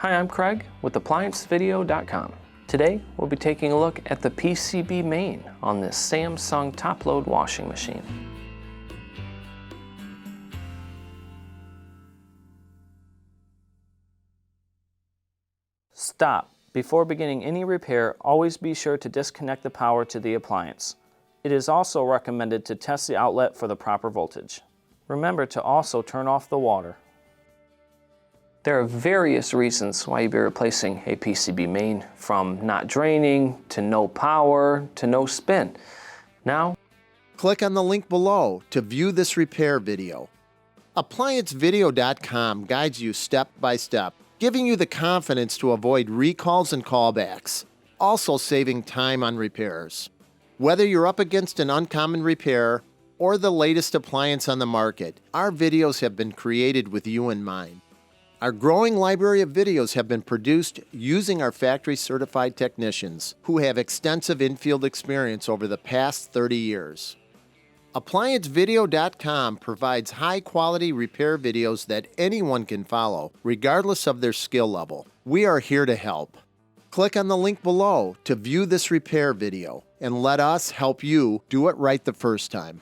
Hi, I'm Craig with ApplianceVideo.com. Today, we'll be taking a look at the PCB main on this Samsung top-load washing machine. Stop. Before beginning any repair, always be sure to disconnect the power to the appliance. It is also recommended to test the outlet for the proper voltage. Remember to also turn off the water. There are various reasons why you'd be replacing a PCB main, from not draining, to no power, to no spin. Now, click on the link below to view this repair video. ApplianceVideo.com guides you step by step, giving you the confidence to avoid recalls and callbacks, also saving time on repairs. Whether you're up against an uncommon repair or the latest appliance on the market, our videos have been created with you in mind. Our growing library of videos have been produced using our factory-certified technicians who have extensive infield experience over the past 30 years. ApplianceVideo.com provides high-quality repair videos that anyone can follow, regardless of their skill level. We are here to help. Click on the link below to view this repair video and let us help you do it right the first time.